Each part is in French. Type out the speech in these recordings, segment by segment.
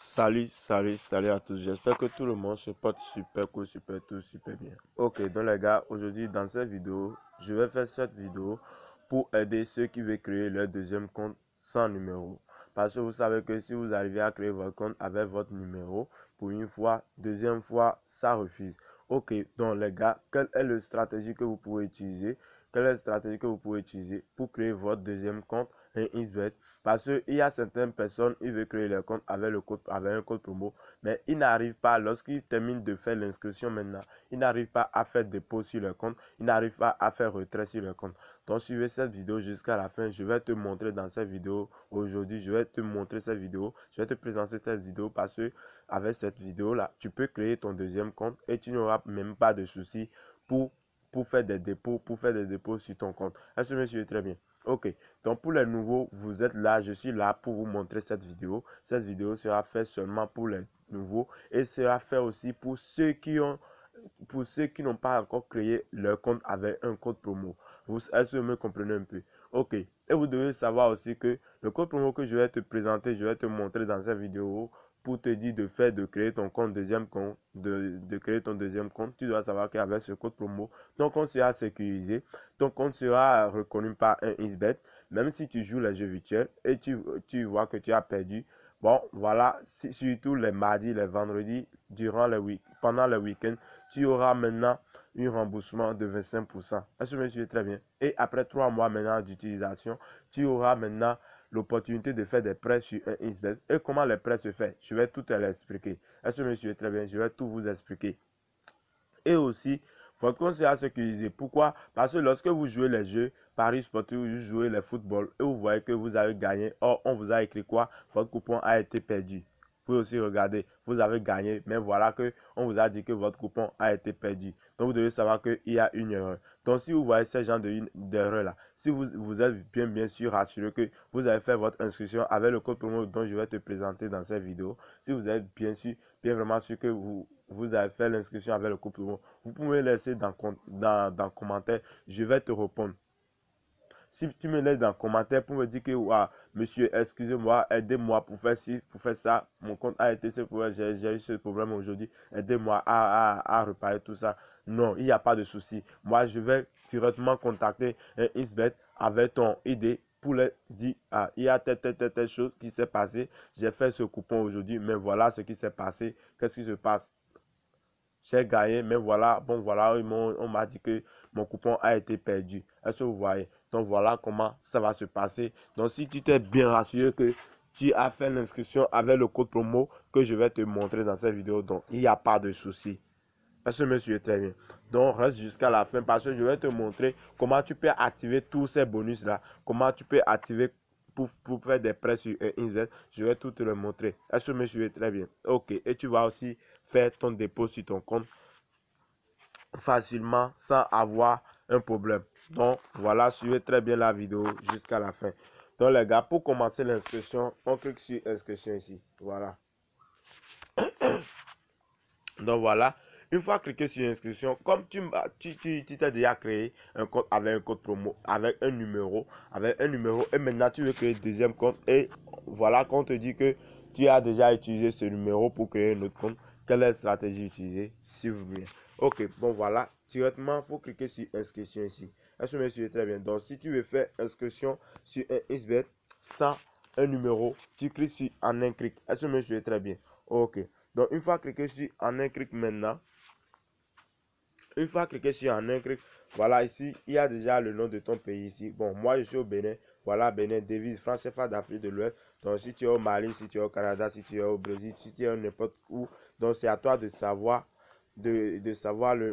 Salut à tous. J'espère que tout le monde se porte super cool, super tout, super bien. Ok, donc les gars, aujourd'hui dans cette vidéo, je vais faire cette vidéo pour aider ceux qui veulent créer leur deuxième compte sans numéro. Parce que vous savez que si vous arrivez à créer votre compte avec votre numéro, pour une fois, deuxième fois, ça refuse. Ok, donc les gars, quelle est la stratégie que vous pouvez utiliser? Quelle est la stratégie que vous pouvez utiliser pour créer votre deuxième compte XBET? Parce qu'il y a certaines personnes, ils veulent créer leur compte avec un code promo, mais ils n'arrivent pas, lorsqu'ils terminent de faire l'inscription maintenant, ils n'arrivent pas à faire dépôt sur leur compte, ils n'arrivent pas à faire retrait sur leur compte. Donc, suivez cette vidéo jusqu'à la fin. Je vais te montrer dans cette vidéo aujourd'hui, je vais te montrer cette vidéo, je vais te présenter cette vidéo parce que avec cette vidéo-là, tu peux créer ton deuxième compte et tu n'auras même pas de soucis pour faire des dépôts sur ton compte. Est-ce que vous me suivez très bien? Ok, donc pour les nouveaux, vous êtes là, je suis là pour vous montrer cette vidéo. Cette vidéo sera faite seulement pour les nouveaux et sera faite aussi pour ceux qui n'ont pas encore créé leur compte avec un code promo. Est-ce que vous me comprenez un peu? Ok, et vous devez savoir aussi que le code promo que je vais te présenter, je vais te montrer dans cette vidéo pour te dire de créer ton compte deuxième compte, de créer ton deuxième compte. Tu dois savoir qu'avec ce code promo, ton compte sera sécurisé, ton compte sera reconnu par un XBET, même si tu joues les jeux virtuels et tu vois que tu as perdu. Bon, voilà, surtout les mardis, les vendredis, pendant le week-end, tu auras maintenant un remboursement de 25%. Est-ce que vous me suivez très bien? Et après 3 mois maintenant d'utilisation, tu auras maintenant l'opportunité de faire des prêts sur un XBET. Et comment les prêts se font? Je vais tout l'expliquer. Est-ce que vous me suivez très bien? Je vais tout vous expliquer. Et aussi, votre compte sera sécurisé. Pourquoi? Parce que lorsque vous jouez les jeux Paris Sportif, vous jouez le football et vous voyez que vous avez gagné, or on vous a écrit quoi? Votre coupon a été perdu. Vous pouvez aussi regarder, vous avez gagné, mais voilà que on vous a dit que votre coupon a été perdu. Donc vous devez savoir qu'il y a une erreur. Donc si vous voyez ce genre d'erreur là, si vous êtes bien sûr rassuré que vous avez fait votre inscription avec le code promo dont je vais te présenter dans cette vidéo, si vous êtes bien vraiment sûr que vous avez fait l'inscription avec le code promo, vous pouvez laisser dans commentaire, je vais te répondre. Si tu me laisses dans le commentaire pour me dire que monsieur, excusez-moi, aidez-moi pour faire ci, pour faire ça, mon compte a été ce problème, j'ai eu ce problème aujourd'hui, aidez-moi à réparer tout ça. Non, il n'y a pas de souci. Moi, je vais directement contacter un XBET avec ton ID pour leur dire, il y a telle chose qui s'est passé, j'ai fait ce coupon aujourd'hui, mais voilà ce qui s'est passé, qu'est-ce qui se passe? J'ai gagné, mais voilà, bon voilà, on m'a dit que mon coupon a été perdu. Est-ce que vous voyez? Donc voilà comment ça va se passer. Donc si tu t'es bien rassuré que tu as fait l'inscription avec le code promo que je vais te montrer dans cette vidéo, donc il n'y a pas de souci. Est-ce que monsieur très bien? Donc reste jusqu'à la fin parce que je vais te montrer comment tu peux activer tous ces bonus là. Comment tu peux activer pour faire des prêts sur un XBET. Je vais tout te le montrer. Est-ce que monsieur très bien? Ok. Et tu vas aussi faire ton dépôt sur ton compte facilement sans avoir un problème. Donc voilà, suivez très bien la vidéo jusqu'à la fin. Donc les gars, pour commencer l'inscription, on clique sur inscription ici. Voilà. Donc voilà, une fois cliqué sur inscription, comme tu t'es déjà créé un compte avec un code promo, avec un numéro, et maintenant tu veux créer un deuxième compte, et voilà qu'on te dit que tu as déjà utilisé ce numéro pour créer un autre compte. Quelle est la stratégie utilisée, s'il vous plaît? Ok, bon voilà, directement, il faut cliquer sur inscription ici. Est-ce que vous me suivez très bien? Donc si tu veux faire inscription sur un XBET sans un numéro, tu cliques sur en un clic. Est-ce que vous me suivez très bien? Ok. Donc, une fois cliqué sur en un clic maintenant, voilà ici, il y a déjà le nom de ton pays ici. Bon, moi je suis au Bénin. Voilà, Bénin, devise France CFA d'Afrique de l'Ouest. Donc, si tu es au Mali, si tu es au Canada, si tu es au Brésil, si tu es n'importe où, donc c'est à toi de savoir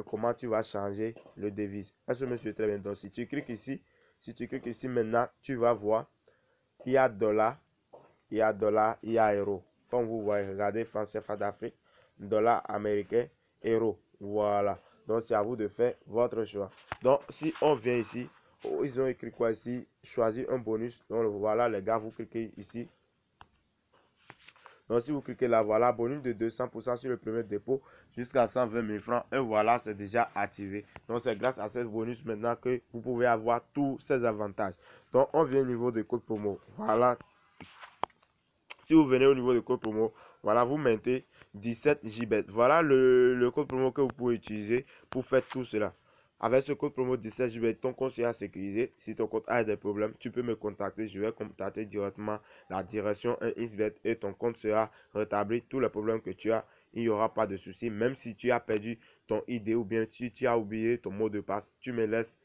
comment tu vas changer le devise. Est-ce que monsieur très bien? Donc, si tu cliques ici maintenant, tu vas voir, il y a dollar, il y a euro. Comme vous voyez, regardez France CFA d'Afrique, dollar américain, euro. Voilà. Donc, c'est à vous de faire votre choix. Donc, si on vient ici, ils ont écrit quoi ici? Choisir un bonus. Donc, voilà, les gars, vous cliquez ici. Donc, si vous cliquez là, voilà, bonus de 200% sur le premier dépôt jusqu'à 120 000 francs. Et voilà, c'est déjà activé. Donc, c'est grâce à ce bonus maintenant que vous pouvez avoir tous ces avantages. Donc, on vient au niveau de code promo. Voilà. si vous venez au niveau du code promo, voilà, vous mettez 17 JBET. Voilà le code promo que vous pouvez utiliser pour faire tout cela. Avec ce code promo 17 JBET, ton compte sera sécurisé. Si ton compte a des problèmes, tu peux me contacter. Je vais contacter directement la direction 1xBet et ton compte sera rétabli. Tous les problèmes que tu as, il n'y aura pas de souci. Même si tu as perdu ton ID ou bien si tu as oublié ton mot de passe, tu me laisses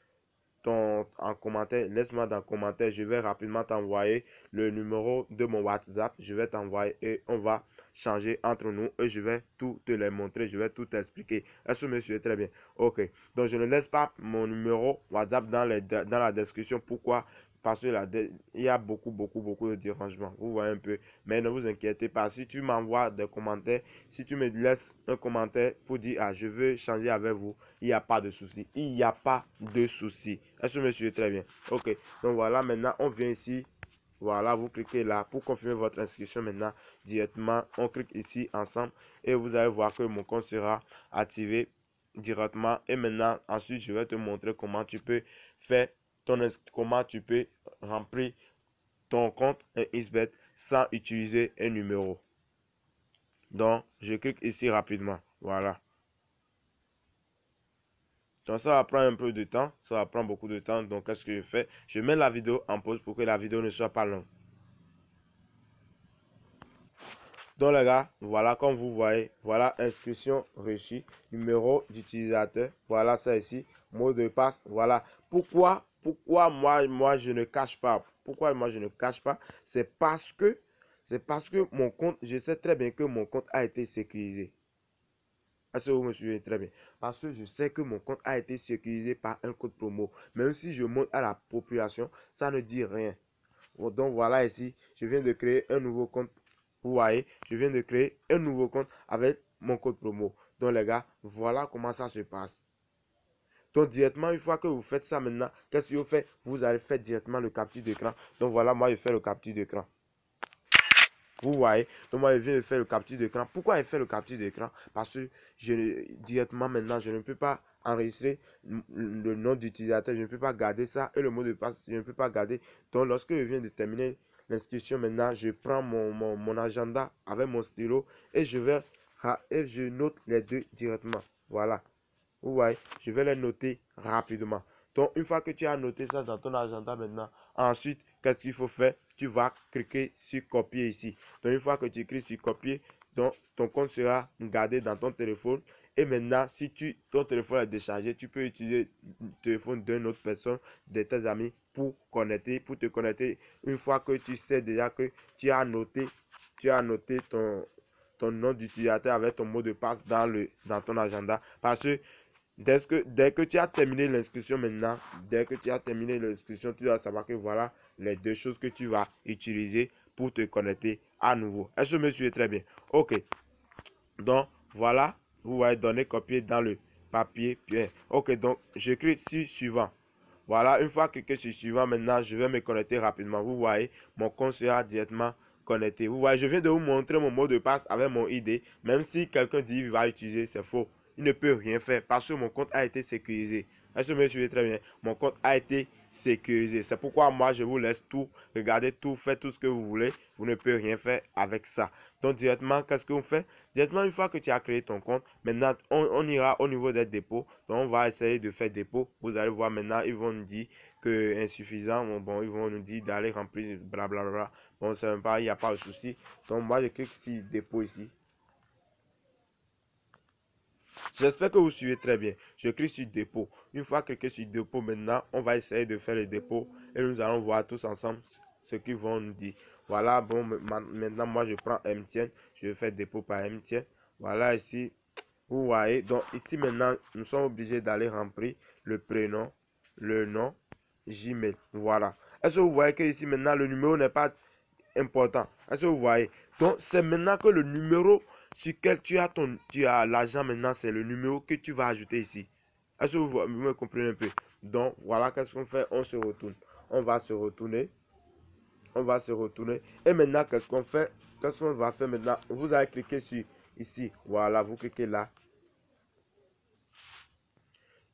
en commentaire, laisse-moi dans le commentaire, je vais rapidement t'envoyer le numéro de mon WhatsApp, je vais t'envoyer et on va changer entre nous et je vais tout te les montrer, je vais tout t'expliquer. Est-ce que monsieur est très bien? Ok, donc je ne laisse pas mon numéro WhatsApp dans la description. Pourquoi? Parce que là, il y a beaucoup de dérangements. Vous voyez un peu. Mais ne vous inquiétez pas. Si tu m'envoies des commentaires, si tu me laisses un commentaire pour dire, ah, je veux changer avec vous, il n'y a pas de souci. Il n'y a pas de souci. Est-ce que monsieur est très bien? Ok. Donc voilà, maintenant, on vient ici. Voilà, vous cliquez là pour confirmer votre inscription maintenant directement. On clique ici ensemble et vous allez voir que mon compte sera activé directement. Et maintenant, ensuite, je vais te montrer comment tu peux faire comment tu peux remplir ton compte 1xBet sans utiliser un numéro. Donc, je clique ici rapidement. Voilà. Donc, ça va prendre un peu de temps. Ça va prendre beaucoup de temps. Donc, qu'est-ce que je fais? Je mets la vidéo en pause pour que la vidéo ne soit pas longue. Donc, les gars, voilà, comme vous voyez, voilà, inscription reçue, numéro d'utilisateur. Voilà ça ici, mot de passe. Voilà. Pourquoi moi, je ne cache pas? Pourquoi moi, je ne cache pas? C'est parce que mon compte, je sais très bien que mon compte a été sécurisé. Est-ce que vous me suivez très bien? Parce que je sais que mon compte a été sécurisé par un code promo. Même si je montre à la population, ça ne dit rien. Donc voilà ici, je viens de créer un nouveau compte. Vous voyez, je viens de créer un nouveau compte avec mon code promo. Donc les gars, voilà comment ça se passe. Donc directement, une fois que vous faites ça maintenant, qu'est-ce que vous faites? Vous allez faire directement le capture d'écran. Donc voilà, moi je fais le capture d'écran. Vous voyez, donc moi je viens de faire le capture d'écran. Pourquoi je fais le capture d'écran? Parce que directement maintenant, je ne peux pas enregistrer le nom d'utilisateur, je ne peux pas garder ça et le mot de passe, je ne peux pas garder. Donc lorsque je viens de terminer l'inscription maintenant, je prends mon agenda avec mon stylo et je note les deux directement. Voilà. Vous voyez, je vais les noter rapidement. Donc, une fois que tu as noté ça dans ton agenda maintenant, ensuite, qu'est-ce qu'il faut faire? Tu vas cliquer sur copier ici. Donc, une fois que tu cliques sur copier, donc, ton compte sera gardé dans ton téléphone. Et maintenant, si ton téléphone est déchargé, tu peux utiliser le téléphone d'une autre personne, de tes amis, pour te connecter. Une fois que tu sais déjà que tu as noté ton nom d'utilisateur avec ton mot de passe dans ton agenda. Parce que dès que tu as terminé l'inscription maintenant, tu dois savoir que voilà les deux choses que tu vas utiliser pour te connecter à nouveau. Est-ce que me suivez très bien? Ok. Donc, voilà, vous voyez, donner copier dans le papier. Bien. Ok, donc, je clique sur suivant. Voilà, une fois cliqué sur suivant, maintenant, je vais me connecter rapidement. Vous voyez, mon compte sera directement connecté. Vous voyez, je viens de vous montrer mon mot de passe avec mon ID. Même si quelqu'un dit qu'il va utiliser, c'est faux. Il ne peut rien faire parce que mon compte a été sécurisé. Est-ce que vous me suivez très bien? Mon compte a été sécurisé. C'est pourquoi moi, je vous laisse tout. Regardez tout, faites tout ce que vous voulez. Vous ne pouvez rien faire avec ça. Donc, directement, qu'est-ce qu'on fait? Directement, une fois que tu as créé ton compte, maintenant, on ira au niveau des dépôts. Donc, on va essayer de faire dépôt. Vous allez voir maintenant, ils vont nous dire que insuffisant. Bon, ils vont nous dire d'aller remplir, blablabla. Bon, c'est même pas, il n'y a pas de souci. Donc, moi, je clique sur dépôt ici. J'espère que vous suivez très bien. Je clique sur dépôt. Une fois cliqué sur dépôt, maintenant, on va essayer de faire le dépôt et nous allons voir tous ensemble ce qu'ils vont nous dire. Voilà, bon, maintenant, moi, je prends MTN. Je vais faire dépôt par MTN. Voilà, ici, vous voyez. Donc, ici, maintenant, nous sommes obligés d'aller remplir le prénom, le nom, Gmail. Voilà. Est-ce que vous voyez que ici, maintenant, le numéro n'est pas important? Est-ce que vous voyez? Donc, c'est maintenant que le numéro sur lequel tu as l'argent maintenant, c'est le numéro que tu vas ajouter ici. Est-ce que vous me comprenez un peu? Donc, voilà, qu'est-ce qu'on fait? On se retourne. On va se retourner. On va se retourner. Et maintenant, qu'est-ce qu'on fait? Qu'est-ce qu'on va faire maintenant? Vous allez cliquer sur ici. Voilà, vous cliquez là.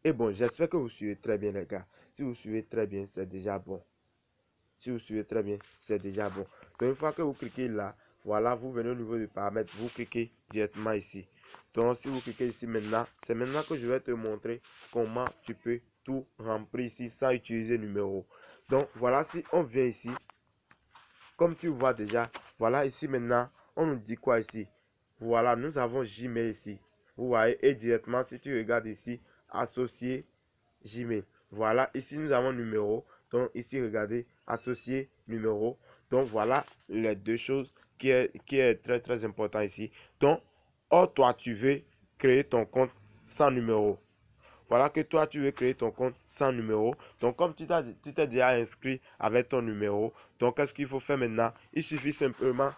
Et bon, j'espère que vous suivez très bien, les gars. Si vous suivez très bien, c'est déjà bon. Si vous suivez très bien, c'est déjà bon. Donc, une fois que vous cliquez là, voilà, vous venez au niveau des paramètres, vous cliquez directement ici. Donc, si vous cliquez ici maintenant, c'est maintenant que je vais te montrer comment tu peux tout remplir ici sans utiliser le numéro. Donc, voilà, si on vient ici, comme tu vois déjà, voilà ici maintenant, on nous dit quoi ici? Voilà, nous avons Gmail ici. Vous voyez, et directement, si tu regardes ici, associé Gmail. Voilà, ici nous avons numéro. Donc ici, regardez, associé numéro. Donc voilà les deux choses qui est très très important ici. Donc, toi, tu veux créer ton compte sans numéro. Voilà que toi, tu veux créer ton compte sans numéro. Donc, comme tu t'es déjà inscrit avec ton numéro, donc qu'est-ce qu'il faut faire maintenant? Il suffit simplement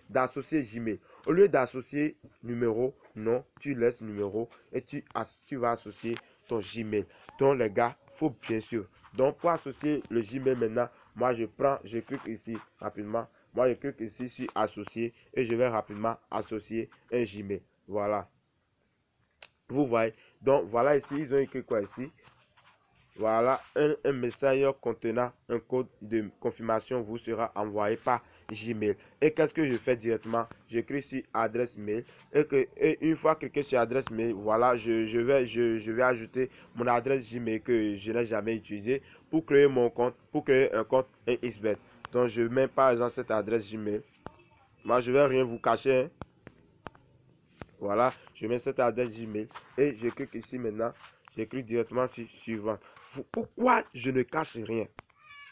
d'associer Gmail. Au lieu d'associer numéro, non, tu laisses numéro et tu vas associer ton Gmail. Donc, les gars, il faut bien sûr. Donc, pour associer le Gmail maintenant, moi, je clique ici rapidement. Moi, je clique ici sur associer et je vais rapidement associer un Gmail. Voilà. Vous voyez, donc voilà ici, ils ont écrit quoi ici? Voilà, un message contenant un code de confirmation vous sera envoyé par Gmail. Et qu'est-ce que je fais directement? J'écris sur adresse mail et une fois cliqué sur adresse mail, voilà, je vais ajouter mon adresse Gmail que je n'ai jamais utilisé pour créer mon compte, pour créer un compte XBET. Donc je mets par exemple cette adresse Gmail. Moi, je vais rien vous cacher, hein. Voilà, je mets cette adresse Gmail et je clique ici maintenant. Je clique directement sur suivant. Pourquoi je ne cache rien?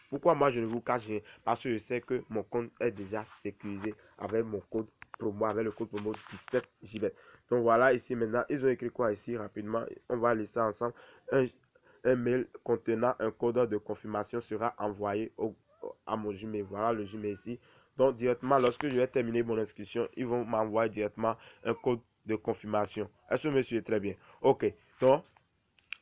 Pourquoi moi je ne vous cache rien? Parce que je sais que mon compte est déjà sécurisé avec mon code promo, avec le code promo 17 JBET. Donc voilà, ici maintenant, ils ont écrit quoi ici rapidement? On va laisser ensemble. Un mail contenant un code de confirmation sera envoyé à mon Gmail. Voilà le Gmail ici. Donc directement, lorsque je vais terminer mon inscription, ils vont m'envoyer directement un code de confirmation. Est-ce que monsieur est très bien? Ok. Donc,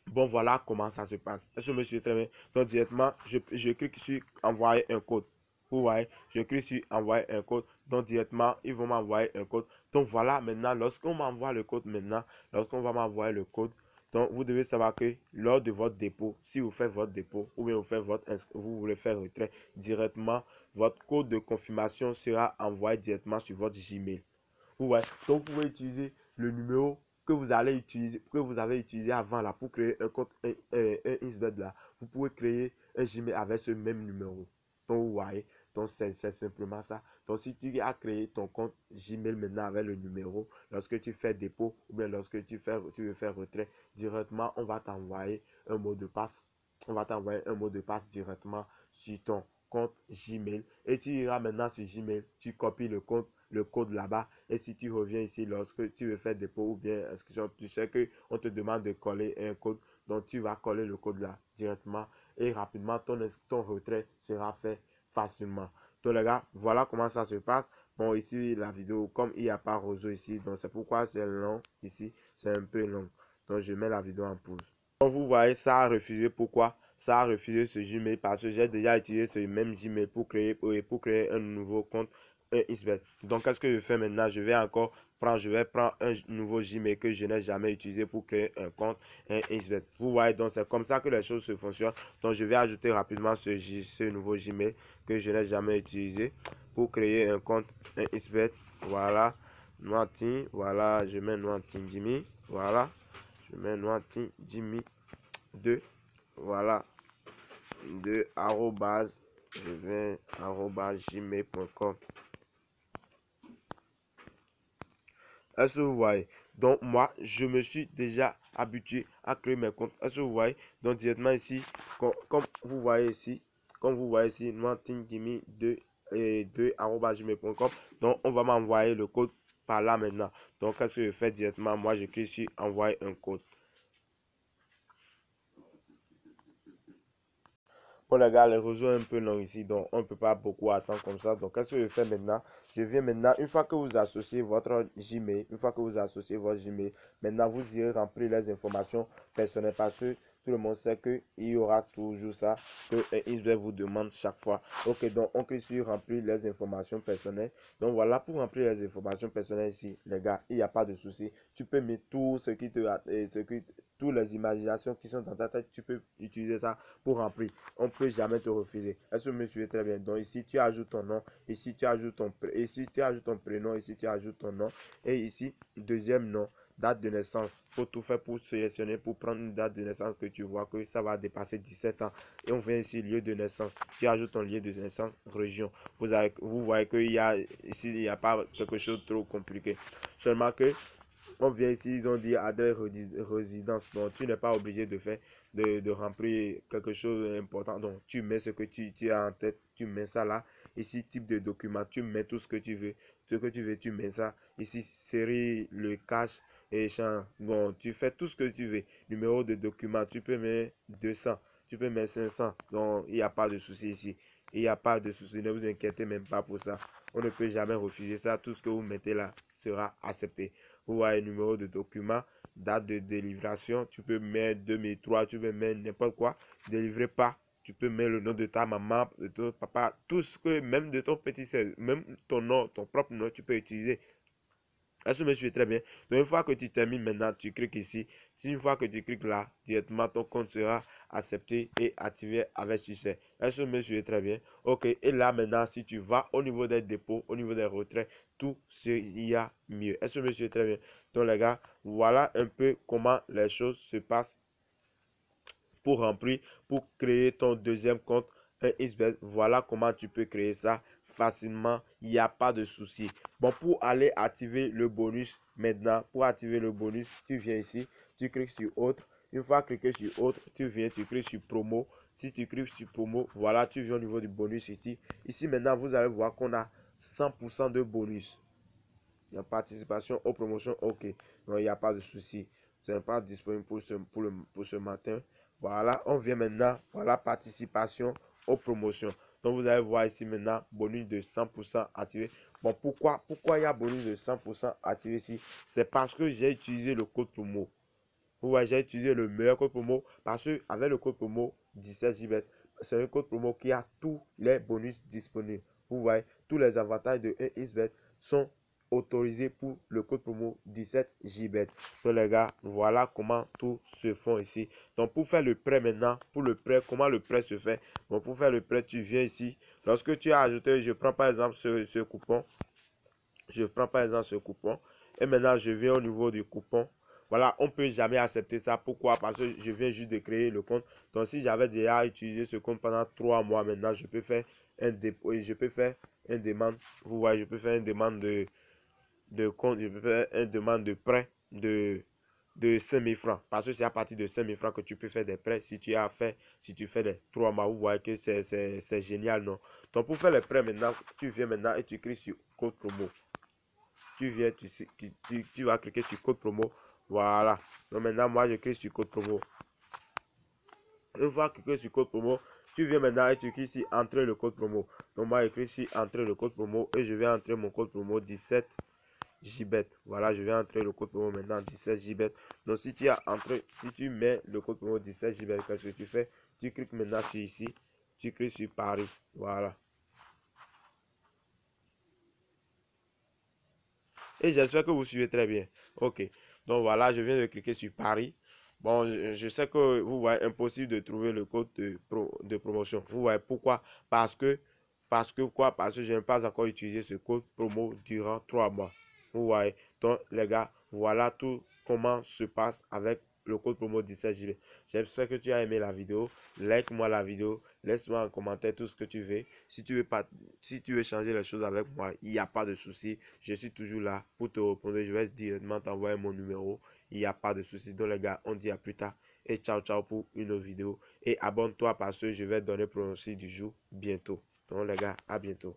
bon, voilà comment ça se passe. Est-ce que monsieur est très bien? Donc, directement, je clique sur envoyer un code. Vous voyez, je clique sur envoyer un code. Donc, directement, ils vont m'envoyer un code. Donc, voilà, maintenant, lorsqu'on m'envoie le code, lorsqu'on va m'envoyer le code, donc, vous devez savoir que lors de votre dépôt, si vous faites votre dépôt ou bien vous voulez faire retrait directement, votre code de confirmation sera envoyé directement sur votre Gmail. Vous voyez, donc vous pouvez utiliser le numéro que vous allez utiliser, que vous avez utilisé avant là pour créer un compte un XBET là. Vous pouvez créer un Gmail avec ce même numéro. Donc vous voyez, donc c'est simplement ça. Donc si tu as créé ton compte Gmail maintenant avec le numéro, lorsque tu fais dépôt ou bien lorsque tu veux faire retrait, directement on va t'envoyer un mot de passe. On va t'envoyer un mot de passe directement sur ton compte Gmail et tu iras maintenant sur Gmail, tu copies le code là-bas et si tu reviens ici lorsque tu veux faire dépôt ou bien inscription, tu sais qu'on te demande de coller un code, donc tu vas coller le code là directement et rapidement ton retrait sera fait facilement. Donc les gars, voilà comment ça se passe. Bon, ici la vidéo, comme il n'y a pas Roseau ici, donc c'est pourquoi c'est long ici, c'est un peu long. Donc je mets la vidéo en pause. Donc vous voyez, ça a refusé. Pourquoi? Ça a refusé ce Gmail parce que j'ai déjà utilisé ce même Gmail pour créer un nouveau compte XBET. Donc qu'est-ce que je fais maintenant? Je vais prendre un nouveau Gmail que je n'ai jamais utilisé pour créer un compte XBET. Vous voyez, donc c'est comme ça que les choses se fonctionnent. Donc je vais ajouter rapidement ce nouveau Gmail que je n'ai jamais utilisé pour créer un compte XBET. Voilà, Noatin, voilà, je mets Noatin Jimmy, voilà. Je mets Noatin Jimmy 2, voilà, je vais gmail.com. Est-ce que vous voyez? Donc moi, je me suis déjà habitué à créer mes comptes. Est-ce que vous voyez? Donc directement ici, comme vous voyez ici, Noatin Jimmy 2 et 2@gmail.com. Donc on va m'envoyer le code par là maintenant. Donc qu'est-ce que je fais directement? Moi, je clique sur envoyer un code. Bon les gars, les réseaux un peu long ici, donc on ne peut pas beaucoup attendre comme ça. Donc qu'est-ce que je fais maintenant? Je viens maintenant, une fois que vous associez votre Gmail, maintenant vous irez remplir les informations personnelles parce que tout le monde sait qu'il y aura toujours ça que XBET vous demande chaque fois. Ok, donc on clique sur remplir les informations personnelles. Donc voilà, pour remplir les informations personnelles ici, les gars, il n'y a pas de souci. Tu peux mettre tout ce qui toutes les imaginations qui sont dans ta tête, tu peux utiliser ça pour remplir. On ne peut jamais te refuser. Est-ce que vous me suivez très bien? Donc ici, tu ajoutes ton nom. Ici, tu ajoutes ton prénom. Ici, tu ajoutes ton nom. Et ici, deuxième nom, date de naissance. Il faut tout faire pour sélectionner, pour prendre une date de naissance que tu vois que ça va dépasser 17 ans. Et on vient ici, lieu de naissance. Tu ajoutes ton lieu de naissance, région. Vous voyez qu'il y a ici, il n'y a pas quelque chose de trop compliqué. Seulement que on vient ici, ils ont dit adresse résidence. Donc, tu n'es pas obligé de faire, de remplir quelque chose d'important. Donc, tu mets ce que tu as en tête, tu mets ça là. Ici, type de document, tu mets tout ce que tu veux. Ce que tu veux, tu mets ça. Ici, série, le cache et champ. Bon, tu fais tout ce que tu veux. Numéro de document, tu peux mettre 200, tu peux mettre 500. Donc, il n'y a pas de souci ici. Il n'y a pas de souci, ne vous inquiétez même pas pour ça. On ne peut jamais refuser ça. Tout ce que vous mettez là sera accepté. Vous voyez numéro de document, date de délivration. Tu peux mettre 2003, tu peux mettre n'importe quoi. Délivré pas. Tu peux mettre le nom de ta maman, de ton papa, tout ce que, même de ton petit soeur, même ton nom, ton propre nom, tu peux utiliser. Est-ce que je me suis très bien? Donc, une fois que tu termines maintenant, tu cliques ici. Une fois que tu cliques là, directement ton compte sera accepté et activé avec succès. Est-ce que je me suis très bien? Ok. Et là maintenant, si tu vas au niveau des dépôts, au niveau des retraits, tout y a mieux. Est-ce que je me suis très bien? Donc les gars, voilà un peu comment les choses se passent pour remplir, pour créer ton deuxième compte XBET. Voilà comment tu peux créer ça facilement. Il n'y a pas de souci. Bon, pour aller activer le bonus maintenant, pour activer le bonus, tu viens ici, tu cliques sur autre. Une fois cliqué sur autre, tu viens, tu cliques sur promo. Si tu cliques sur promo, voilà, tu viens au niveau du bonus ici. Ici maintenant, vous allez voir qu'on a 100% de bonus. La participation aux promotions, ok. Donc, il n'y a pas de souci. Ce n'est pas disponible pour ce matin. Voilà, on vient maintenant. Voilà, participation aux promotions. Donc, vous allez voir ici maintenant, bonus de 100% activé. Bon, pourquoi il y a bonus de 100% activé ici? C'est parce que j'ai utilisé le code promo. Vous voyez, j'ai utilisé le meilleur code promo parce que avec le code promo 17JBET, c'est un code promo qui a tous les bonus disponibles. Vous voyez, tous les avantages de 1xBet sont autorisés pour le code promo 17JBET. Donc les gars, voilà comment tout se fait ici. Donc pour faire le prêt maintenant, pour le prêt, comment le prêt se fait? Bon, pour faire le prêt, tu viens ici. Lorsque tu as ajouté, je prends par exemple ce coupon. Je prends par exemple ce coupon. Et maintenant, je viens au niveau du coupon. Voilà, on ne peut jamais accepter ça. Pourquoi? Parce que je viens juste de créer le compte. Donc, si j'avais déjà utilisé ce compte pendant 3 mois, maintenant, je peux faire un dépôt et je peux faire une demande. Vous voyez, je peux faire une demande de compte. Je peux faire une demande de prêt de 5 000 francs. Parce que c'est à partir de 5 000 francs que tu peux faire des prêts. Si tu fais les 3 mois, vous voyez que c'est génial, non? Donc, pour faire les prêts maintenant, tu viens maintenant et tu cliques sur code promo. Tu viens, tu vas cliquer sur code promo. Voilà. Donc maintenant, moi, je clique sur code promo. Une fois cliqué sur code promo, tu viens maintenant et tu cliques sur entrer le code promo. Donc moi, je clique sur entrer le code promo et je vais entrer mon code promo 17JBET. Voilà, je vais entrer le code promo maintenant 17JBET. Donc si tu as entré, si tu mets le code promo 17JBET, qu'est-ce que tu fais? Tu cliques maintenant sur ici, tu cliques sur Paris. Voilà. Et j'espère que vous suivez très bien. Ok. Donc voilà, je viens de cliquer sur Paris. Bon, je sais que vous voyez impossible de trouver le code de promotion. Vous voyez pourquoi? Parce que quoi? Parce que je n'ai pas encore utilisé ce code promo durant 3 mois. Vous voyez. Donc les gars, voilà tout comment se passe avec le code promo 17JB. J'espère que tu as aimé la vidéo. Like-moi la vidéo. Laisse-moi en commentaire tout ce que tu veux. Si tu veux changer les choses avec moi, il n'y a pas de souci. Je suis toujours là pour te répondre. Je vais directement t'envoyer mon numéro. Il n'y a pas de souci. Donc les gars, on dit à plus tard. Et ciao ciao pour une autre vidéo. Et abonne-toi parce que je vais donner le pronostic du jour bientôt. Donc les gars, à bientôt.